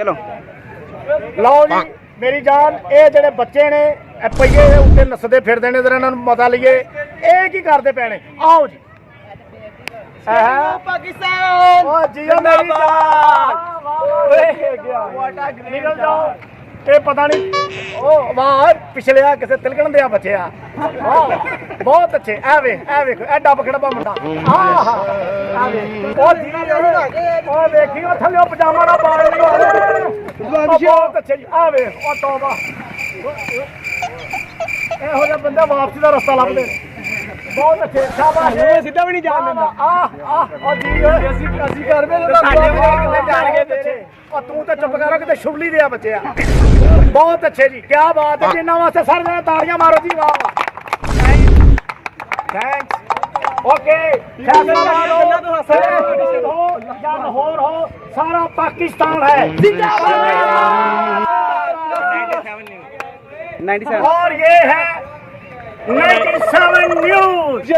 चलो ਲਓ ਜੀ ਮੇਰੀ ਜਾਨ ਇਹ ਜਿਹੜੇ ਬੱਚੇ ਨੇ ਇਹ ਪਈਏ ਦੇ ਉੱਤੇ ਨੱਸਦੇ ਫਿਰਦੇ ਨੇ ਜਰਾ ਇਹਨਾਂ ਨੂੰ ਮਤਾ ਲਈਏ ਇਹ ਕੀ ਕਰਦੇ ਪਏ ਨੇ ਆਓ ਜੀ पाकिस्तान ਓ ਜੀਓ ਮੇਰੀ ਜਾਨ ਓਏ ਗਿਆ ਨਿਕਲ ਜਾਓ ਇਹ ਪਤਾ ਨਹੀਂ ਉਹ ਵਾਹ ਪਿਛਲੇ ਆ ਕਿਸੇ ਤਿਲਕਣ ਦੇ ਆ ਬੱਚੇ ਆ ਵਾਹ ਬਹੁਤ ਅੱਛੇ ਐ ਵੇਖੋ ਐ ਡੱਬ ਖੜਬਾ ਮੁੰਡਾ ਆਹ ਆ ਵੇ ਉਹ ਜੀ ਉਹ ਵੇਖੀ ਉਹ ਥੱਲੇ ਪਜਾਮਾ ਦਾ ਬਾਲ ਨਹੀਂ ਬਹੁਤ ਅੱਛੇ ਜੀ ਆ ਵੇ ਉਹ ਤੋਬਾ ਇਹੋ ਜਿਹਾ ਬੰਦਾ ਵਾਪਸੀ ਦਾ ਰਸਤਾ ਲੱਭਦੇ ਨੇ ਬਹੁਤ ਅੱਛੇ ਸ਼ਾਬਾਸ਼ सीधा भी नहीं जान देता ਆ ਜੀ ਅਸੀਂ ਕਰ ਵੇ ਸਾਡੇ ਵਰਗੇ ਕਿੱਥੇ ਜਾਣਗੇ ਤੇਰੇ। ਉਹ ਤੂੰ ਤਾਂ ਚੁੱਪ ਕਰ ਕਿਤੇ ਸ਼ੁਭਲੀ ਦੇ ਆ ਬੱਚੇ ਆ ਬਹੁਤ ਅੱਛੇ ਜੀ ਕੀ ਬਾਤ ਹੈ ਜਿੰਨਾ ਵਾਸਤੇ ਸਾਰੇ ਜਣੇ ਤਾੜੀਆਂ ਮਾਰੋ ਜੀ ਵਾਹ ਵਾਹ ਥੈਂਕਸ ਓਕੇ ਫੈਸਲਾਬਾਦ ਹੋ ਜਾਂ ਲਾਹੌਰ ਹੋ ਸਾਰਾ ਪਾਕਿस्तान है जिंदाबाद 97 और ये है 97 न्यूज